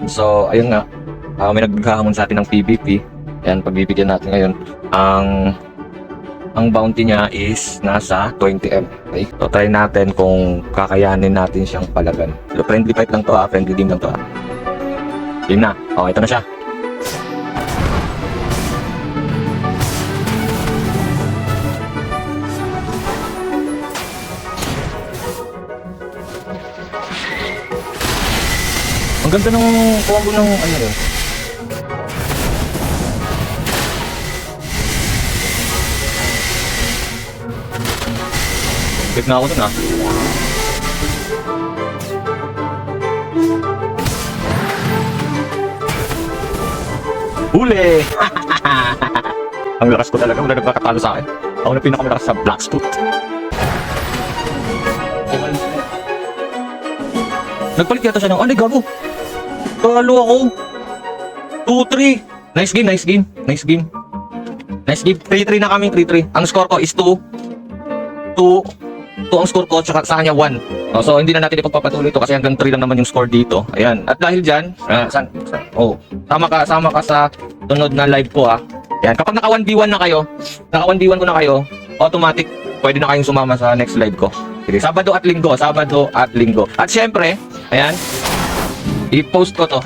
So, ayun nga. May naghamon sa atin ng PVP. Ayan, pagbibigyan natin ngayon. Ang bounty niya is nasa 20M. Okay? So, try natin kung kakayanin natin siyang palagan. So, friendly fight lang to ha. Friendly game lang to ha. Game na. Okay, ito na siya. Ang ganda ng combo ng ano yun. Click na ako dun ah. Huli! Ang lakas ko talaga, wala nagkakatalo sa akin. Ako na pinakamalakas sa Blackstone. Nagpalit yata siya ng, ay gago! Talo ako! 2-3! Nice game, nice game, nice game. Nice game, 3-3 na kami, 3-3. Ang score ko is 2 ang score ko, tsaka sa kanya 1. So hindi na natin ipagpapatuloy ito kasi hanggang 3 lang naman yung score dito. Ayan. At dahil dyan, sama ka sa tunod na live ko ha. Ayan. Kapag naka 1v1 na kayo, naka 1v1 ko na kayo, automatic, pwede na kayong sumama sa next live ko. Sige, Sabado at Linggo. At syempre, ayan, i-post ko to.